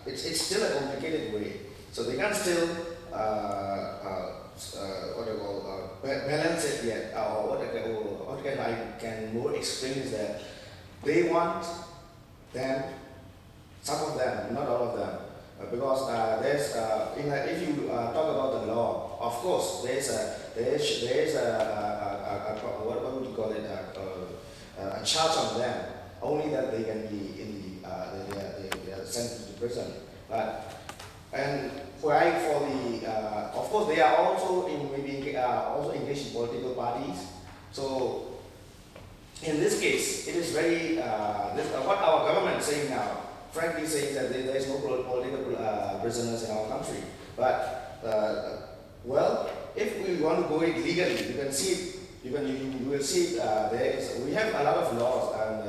it's still a complicated way. So they can't still what they call balance it yet. What I can more explain is that they want them, some of them, not all of them, because there's if you talk about the law, of course there's a what would you call it a charge on them. Only that they can be in they are sent to prison. And why for the of course they are also also engaged in political parties. So in this case, it is very what our government is saying now. Frankly, saying that there is no political prisoners in our country. But well, if we want to go it legally, you can see it. You will see we have a lot of laws and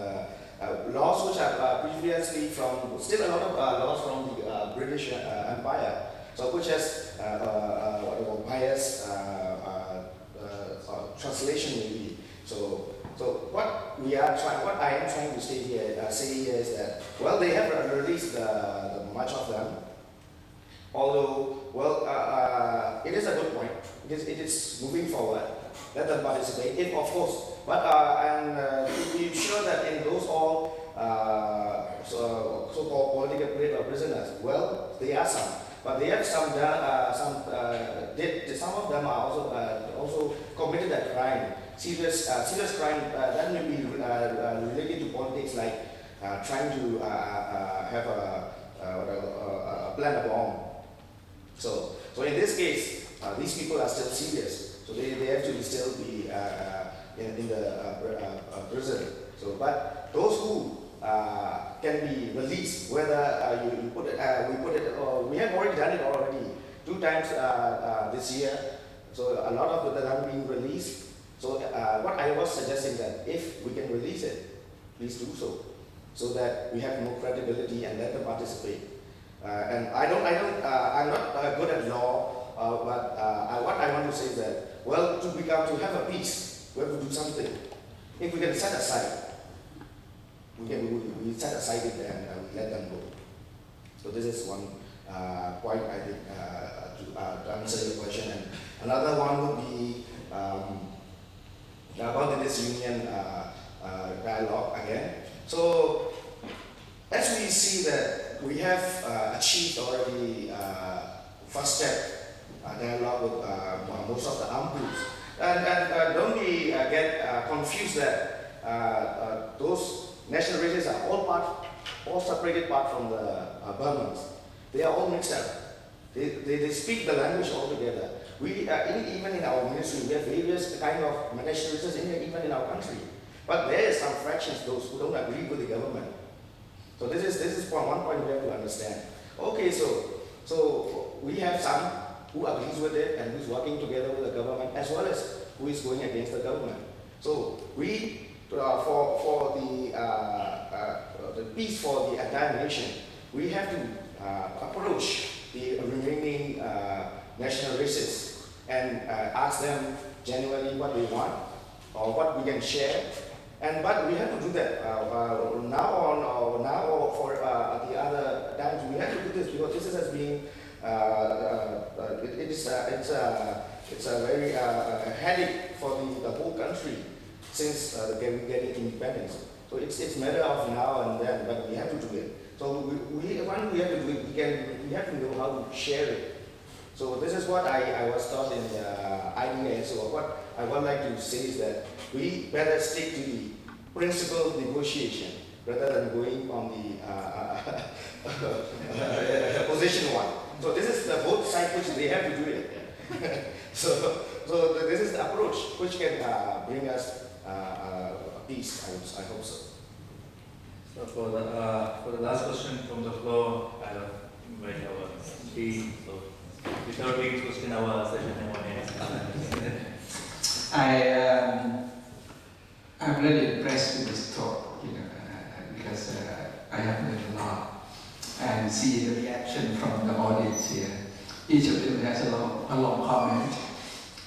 laws which are previously from still a lot of laws from the British Empire. So which has what we call bias translation maybe. So what I am trying to say here is that well they have released the much of them. Although well it is a good point. It is moving forward. Let them participate if of course. But and to be sure that in those all so-called political prisoners, well they are some. But they have some of them are also committed a crime, serious crime that may be related to politics, like trying to have a plan a bomb. So in this case, these people are still serious, so they have to still be in the prison. So but those who can be released, whether we put it, we have already done it already 2 times this year. So a lot of them have been released. So what I was suggesting that if we can release it, please do so that we have more credibility and let them participate. And I'm not good at law, but what I want to say is that well, to have a peace, we have to do something. If we can set aside. We set aside it and we let them go. So this is one point I think to answer your question. And another one would be about this union dialogue again. So as we see that we have achieved already first step dialogue with most of the armed groups. And don't we get confused that those national races are all separated part from the Burmans. They are all mixed up. They speak the language all together. We even in our ministry we have various kind of national races even in our country. But there are some fractions those who don't agree with the government. So this is one point we have to understand. Okay, so we have some who agrees with it and who is working together with the government as well as who is going against the government. So we for the peace for the entire nation, we have to approach the remaining national races and ask them genuinely what they want or what we can share. But we have to do that now or for the other times we have to do this because this has been it's a very headache for the whole country since getting independence. So it's a matter of now and then, but we have to do it. So when we have to do it, we have to know how to share it. So this is what I was taught in the IDIS. So what I would like to say is that we better stick to the principle negotiation rather than going on the position one. So this is the both sides which they have to do it. So this is the approach which can bring us peace. I hope so. So for the last question from the floor, I'll invite our speaker. So without being question our session, I'm really impressed with this talk, because I have learned a lot and see the reaction from the audience here. Each of them has a long comment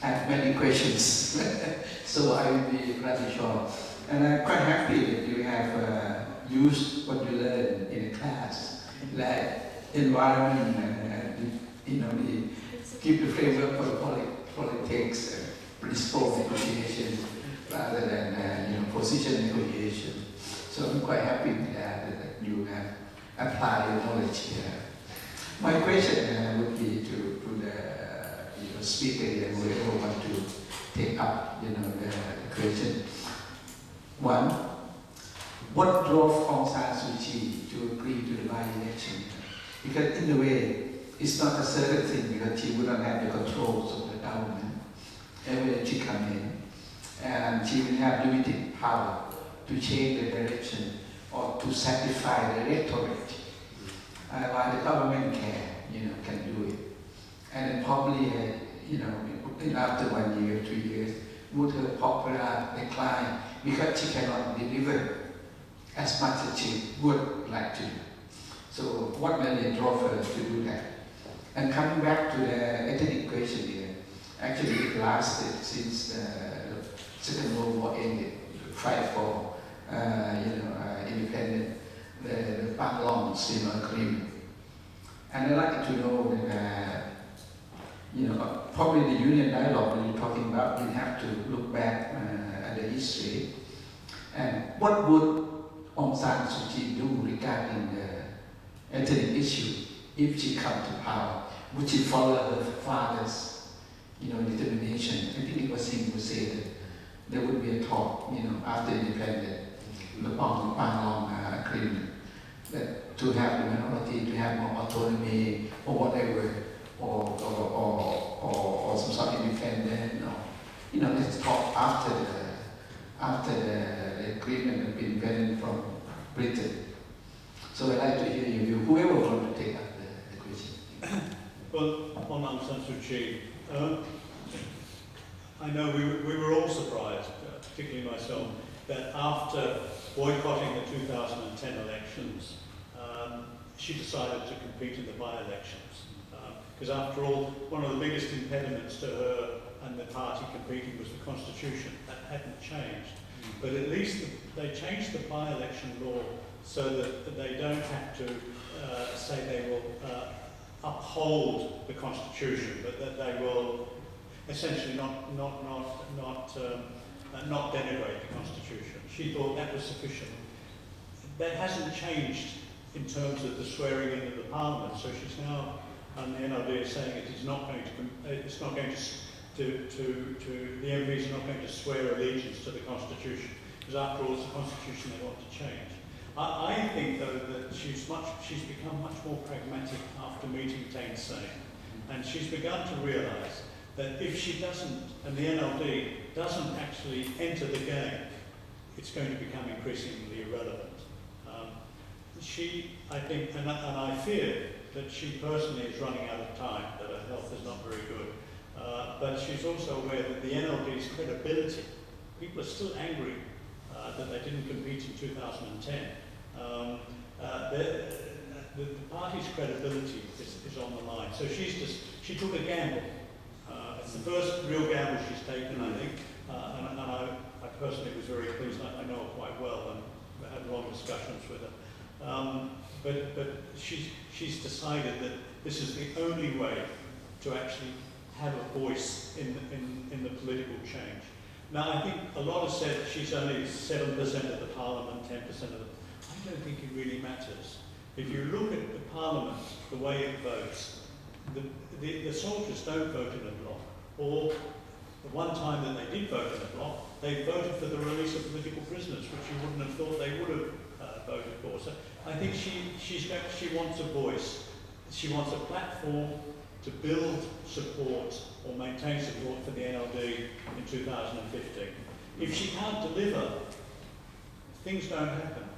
and many questions, so I will be rather short. And I'm quite happy that you have use what you learn in a class, like environment, give the framework for politics, principle negotiation, rather than position negotiation. So I'm quite happy that you have applied your knowledge here. My question would be to the speaker here, whoever want to take up the question. One, what drove Aung San Suu Kyi to agree to the by-election? Because in a way, it's not a certain thing because she would not have the controls of the government when she come in, and she will have limited power to change the direction or to satisfy the rhetoric. While the government can do it, and then probably after 1 year, 2 years, would her popular decline because she cannot deliver as much as she would like to do. So what really drove her to do that? And coming back to the ethnic question here, actually it lasted since the Second World War ended, the fight for independence, the Panglong's agreement. And I'd like to know that probably the union dialogue that you're talking about, we have to look back at the history. And what would Aung San Suu Kyi do regarding the ethnic issue if she come to power? Would she follow her father's determination? I think it was him who said that there would be a talk after independence, the Panglong agreement, that to have the minority, to have more autonomy or whatever, or some sort of independent, or let's talk after the agreement had been banned from Britain. So I'd like to hear your view. Whoever wants to take up the question. Well, on Aung San Suu Kyi, I know we were all surprised, particularly myself, that after boycotting the 2010 elections, she decided to compete in the by-elections. Because after all, one of the biggest impediments to her and the party competing was the constitution. That hadn't changed. But at least they changed the by-election law so that they don't have to say they will uphold the constitution, but that they will essentially not denigrate the constitution. She thought that was sufficient. That hasn't changed in terms of the swearing in of the parliament. So she's now, and the NLD is saying the MPs are not going to swear allegiance to the constitution, because after all, it's the constitution they want to change. I think, though, that she's become much more pragmatic after meeting Thein Sein, and she's begun to realise that if she doesn't, and the NLD doesn't actually enter the game, it's going to become increasingly irrelevant. I think, and I fear that she personally is running out of time, that her health is not very good, but she's also aware that the NLD's credibility, people are still angry that they didn't compete in 2010. The party's credibility is on the line. So she took a gamble. It's the first real gamble she's taken, I think, and I personally was very pleased. I know her quite well and I had long discussions with her. But she's decided that this is the only way to actually have a voice in the political change. Now, I think a lot have said she's only 7% of the parliament, 10% of the... I don't think it really matters. If you look at the parliament, the way it votes, the soldiers don't vote in a bloc. Or the one time that they did vote in a bloc, they voted for the release of political prisoners, which you wouldn't have thought they would have voted for. So I think she wants a voice. She wants a platform to build support or maintain support for the NLD in 2015. If she can't deliver, things don't happen.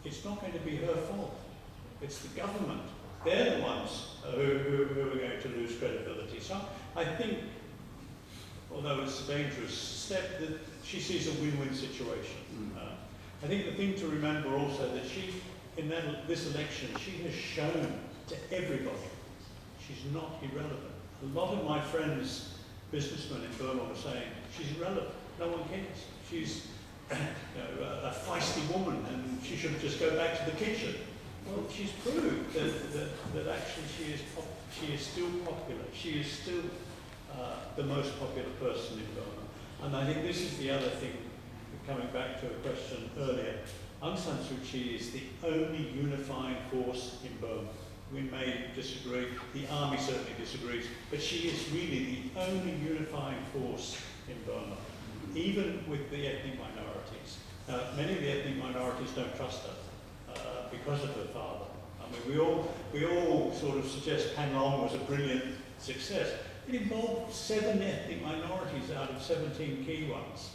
It's not going to be her fault. It's the government. They're the ones who are going to lose credibility. So I think, although it's a dangerous step, that she sees a win-win situation. I think the thing to remember also that she, in this election, she has shown to everybody she's not irrelevant. A lot of my friends, businessmen in Burma, were saying she's irrelevant. No one cares. a feisty woman and she should just go back to the kitchen. Well, she's proved that actually she is still popular. She is still the most popular person in Burma. And I think this is the other thing, coming back to a question earlier. Aung San Suu Kyi is the only unifying force in Burma. We may disagree, the army certainly disagrees, but she is really the only unifying force in Burma, even with the ethnic minorities. Many of the ethnic minorities don't trust her because of her father. I mean, we all sort of suggest Panlong was a brilliant success. It involved 7 ethnic minorities out of 17 key ones.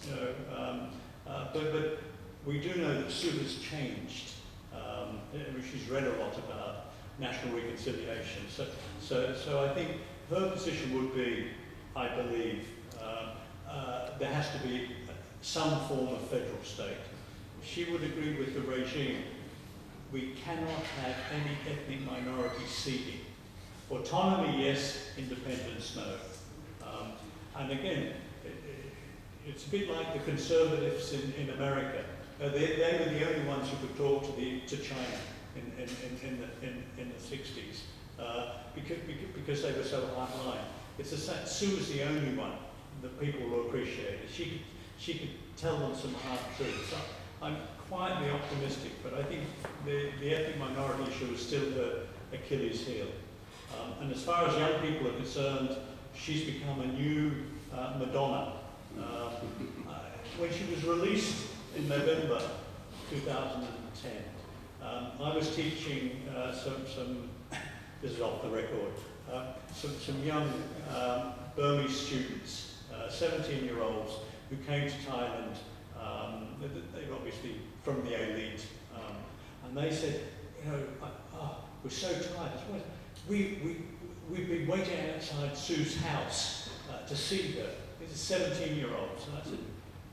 But we do know that Sue has changed. She's read a lot about national reconciliation. So I think her position would be, I believe, there has to be some form of federal state. She would agree with the regime. We cannot have any ethnic minority seating. Autonomy, yes. Independence, no. And again, it's a bit like the conservatives in America. They were the only ones who could talk to China in the 60s because they were so hardline. It's Sue was the only one that people will appreciate. She could tell them some hard truths. I'm quietly optimistic, but I think the ethnic minority issue is still her Achilles heel. And as far as young people are concerned, she's become a new Madonna. When she was released in November 2010, I was teaching some this is off the record, some young Burmese students, 17-year-olds who came to Thailand. They're obviously from the elite, and they said, you know, we're so tired. We've been waiting outside Sue's house to see her. These are 17-year-olds, and I said,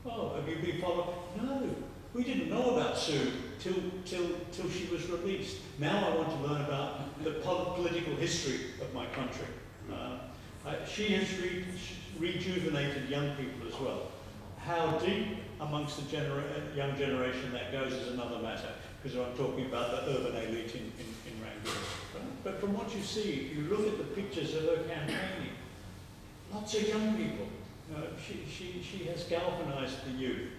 "Oh, have you been followed?" No, we didn't know about Sue till she was released. Now I want to learn about the political history of my country. She has rejuvenated young people as well. How deep amongst the young generation that goes is another matter, because I'm talking about the urban elite in Rangoon. But from what you see, if you look at the pictures of her campaigning, lots of young people. She has galvanized the youth.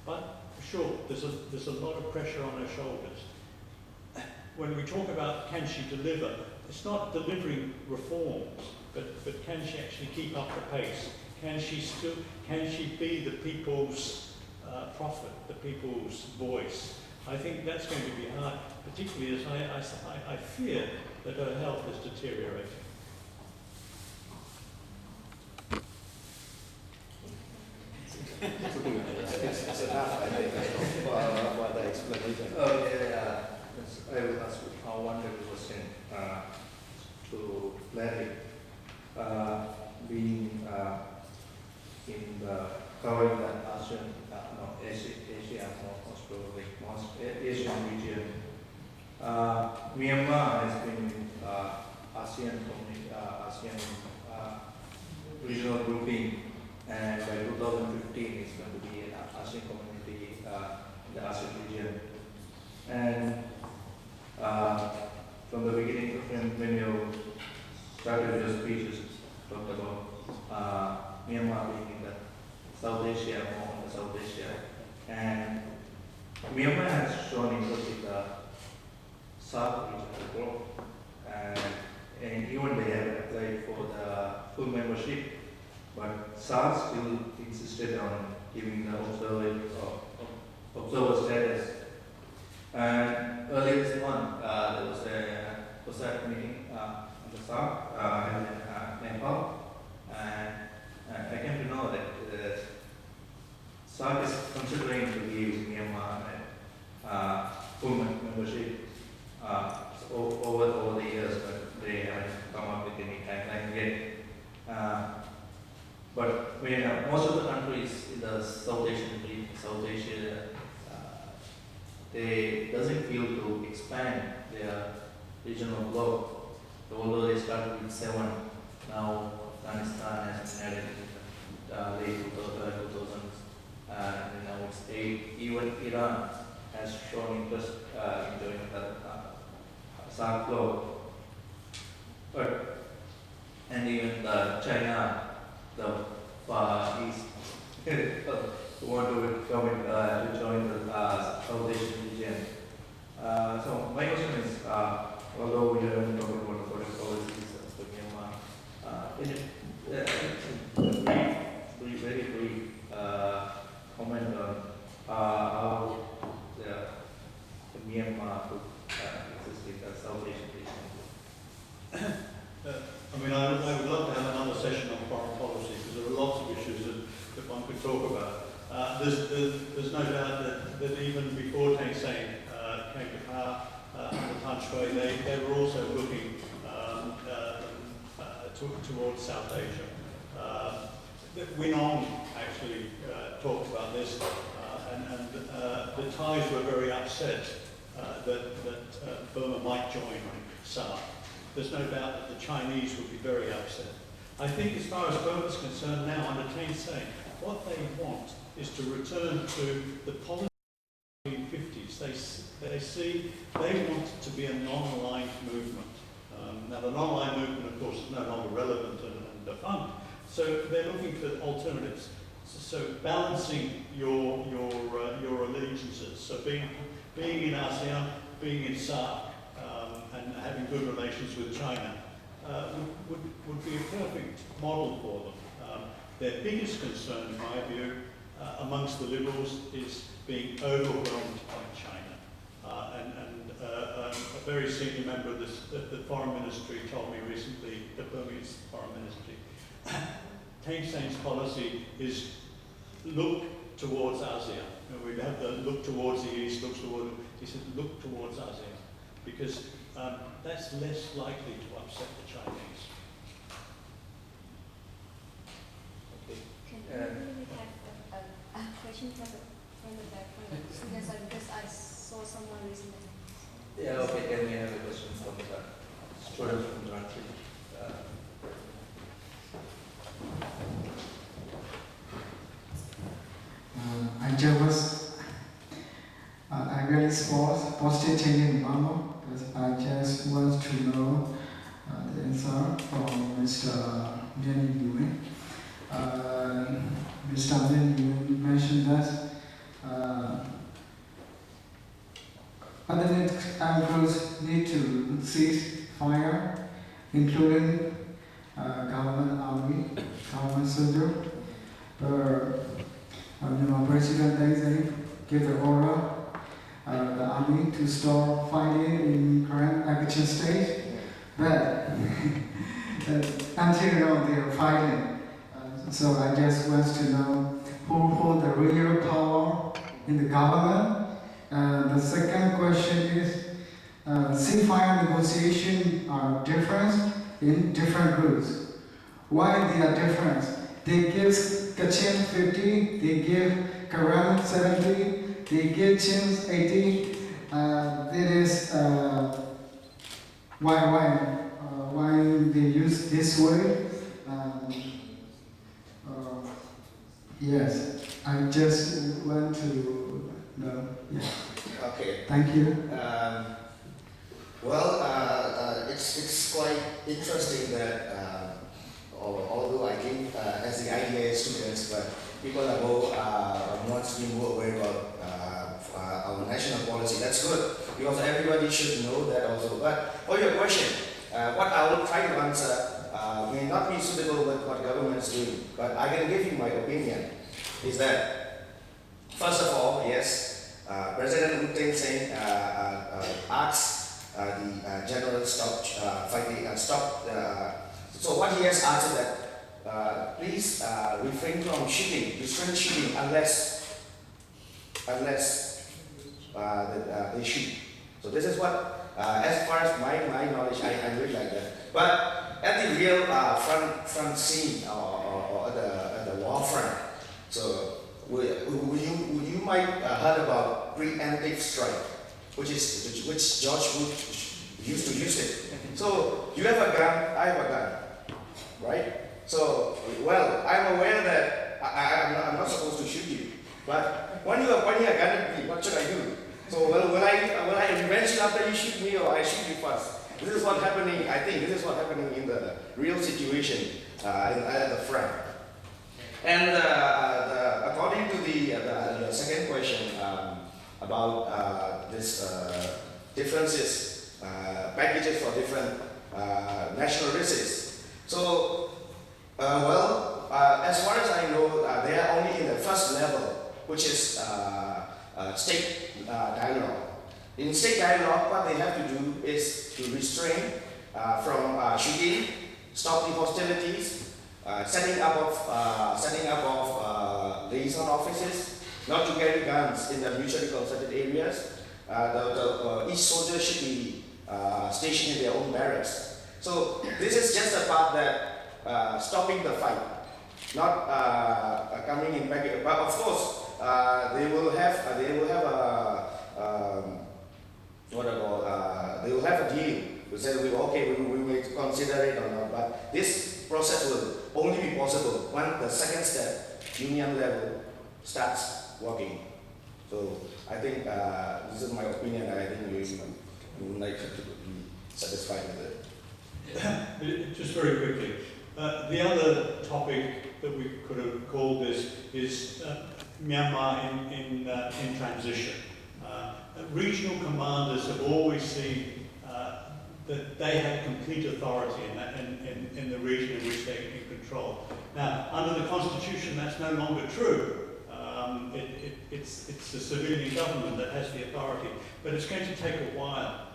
But sure, there's a lot of pressure on her shoulders. When we talk about can she deliver, it's not delivering reforms, but can she actually keep up the pace? Can she be the people's prophet, the people's voice? I think that's going to be hard, particularly as I fear that her health is deteriorating. It's enough, I think, for the explanation. I will ask one question to Larry. Being in the covering the Asia, most probably most Asian region, Myanmar has been in ASEAN regional grouping, and by 2015 it's going to be an ASEAN community in the ASEAN region. And from the beginning, when you started your speeches, talked about Myanmar being in the South Asia, more in the South Asia, and Myanmar has shown interest in the South region as well, and even they have applied for the full membership, but SARC still insisted on giving the observer status. And earlier this month, there was a COSAC meeting on the SARC held in Nepal, and I came to know that SARC is considering to give Myanmar full membership over the years, but they haven't come up with any timeline yet. But most of the countries in the South Asia, they doesn't feel to expand their regional bloc. Although they started with 7, now Afghanistan has been added late 2000s, and now it's 8. Even Iran has shown interest in joining the SARC club. But, and even China, the Far East, who want to come in, to join the South Asian region. So my question is, although we are talking about the foreign policies of Myanmar, can you very brief comment on how the Myanmar could exist in the South Asian region? I mean, I would love to have another session on foreign policy because there are lots of issues that one could talk about. There's no doubt that even before Thein Sein came to power under Thaj, they were also looking towards South Asia. Win Ong actually talked about this, and the Thais were very upset that Burma might join SARC. There's no doubt that the Chinese would be very upset. I think as far as Burma is concerned now, under Thein Sein, what they want is to return to the policy of the 1950s. They want to be a non-aligned movement. Now the non-aligned movement, of course, is no longer relevant and defunct, so they're looking for alternatives. So balancing your allegiances, so being in ASEAN, being in SARC, and having good relations with China would be a perfect model for them. Their biggest concern, in my view, amongst the Liberals is being overwhelmed by China. And a very senior member of the Foreign Ministry told me recently, the Burmese Foreign Ministry, Thein Sein's policy is look towards ASEAN. We'd have the look towards the east, he said look towards ASEAN, because that's less likely to upset the Chinese. Okay. Can we have a question from the back? Because I saw someone recently. Yeah, okay, can we have a question from the student from Rangsit? I really support positive change in Myanmar, because I just want to know the answer from Mr. Myat Nyi Nyi Win. Mr. Myat Nyi Win mentioned that other groups need to cease fire, including government army, government soldier. President Thein Sein gave the order the army to stop fighting in current action stage, but until now they are fighting. So I just want to know who hold the real power in the government. The second question is, ceasefire negotiations are different in different groups. Why they are different? They give Kachin 50, they give Karam 70, they give Chins 80. That is why they use this way. Yes, I just want to know. Yeah. Okay. Thank you. It's quite interesting that although I think as the IDIS students, but people above wants to be more aware about our national policy. That's good, because everybody should know that also. But for your question, what I will try to answer may not be suitable with what government is doing, but I can give you my opinion. Is that first of all, yes, President Thein Sein asked the general stop fighting and stop. So what he has asked that please refrain from shooting, restrain shooting unless they shoot. So this is what, as far as my knowledge, I read like that. But at the real front scene or at the war front, so you might heard about preemptive strike, which George Bush used to use it. So you have a gun, I have a gun, right? So, well, I'm aware that I'm not supposed to shoot you, but when you are pointing a gun at me, what should I do? So, well, will I revenge you after you shoot me, or I shoot you first? This is what's happening. I think this is what's happening in the real situation at the front. And according to the second question about this differences, packages for different nationalities. So, as far as I know, they are only in the first level, which is state dialogue. In state dialogue, what they have to do is to restrain from shooting, stop the hostilities, setting up of liaison offices, not to carry guns in the mutually concerted areas. Each soldier should be stationed in their own barracks. So this is just a part that stopping the fight, not coming in back. But of course, they will have a deal to say, okay, we will consider it or not. But this process will only be possible when the second step, union level, starts working. So I think this is my opinion, and I think we would like to be satisfied with it. Just very quickly, the other topic that we could have called this is Myanmar in transition. Regional commanders have always seen that they have complete authority in the region in which they're in control. Now, under the Constitution, that's no longer true. It's the civilian government that has the authority, but it's going to take a while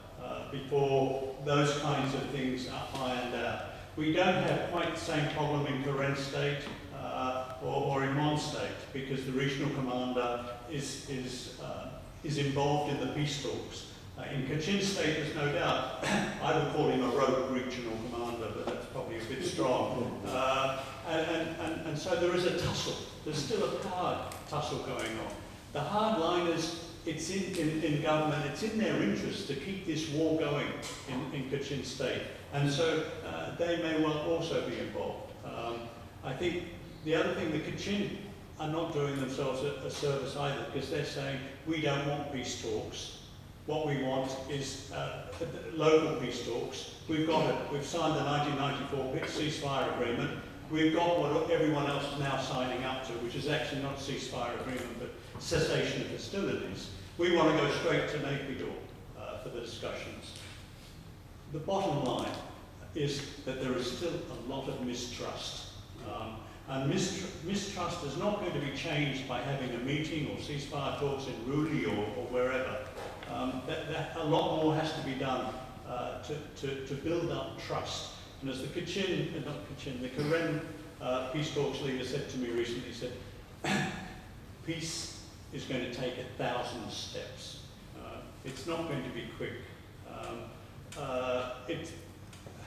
before those kinds of things are ironed out. We don't have quite the same problem in Karen State or in Mwan State, because the regional commander is involved in the peace talks. In Kachin State, there's no doubt, I would call him a rogue regional commander, but that's probably a bit strong. And so there is a tussle. There's still a power tussle going on. The hardliners, it's in government, it's in their interest to keep this war going in Kachin State. And so they may well also be involved. I think the other thing, the Kachin are not doing themselves a service either, because they're saying, we don't want peace talks. What we want is local peace talks. We've got it. We've signed the 1994 ceasefire agreement. We've got what everyone else is now signing up to, which is actually not a ceasefire agreement, but cessation of hostilities. We want to go straight to Naypyidaw for the discussions. The bottom line is that there is still a lot of mistrust. And mistrust is not going to be changed by having a meeting or ceasefire talks in Ruli or wherever. A lot more has to be done to build up trust. And as the Karen peace talks leader said to me recently, he said, peace is going to take 1,000 steps. It's not going to be quick.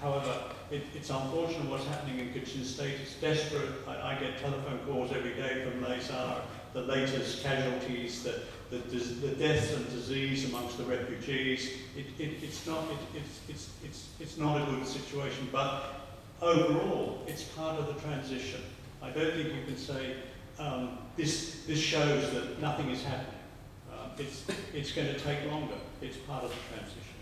However, it's unfortunate what's happening in Kachin State. It's desperate. I get telephone calls every day from Laysar, the latest casualties, the deaths and disease amongst the refugees. It's not a good situation, but overall, it's part of the transition. I don't think you can say this shows that nothing is happening. It's going to take longer. It's part of the transition.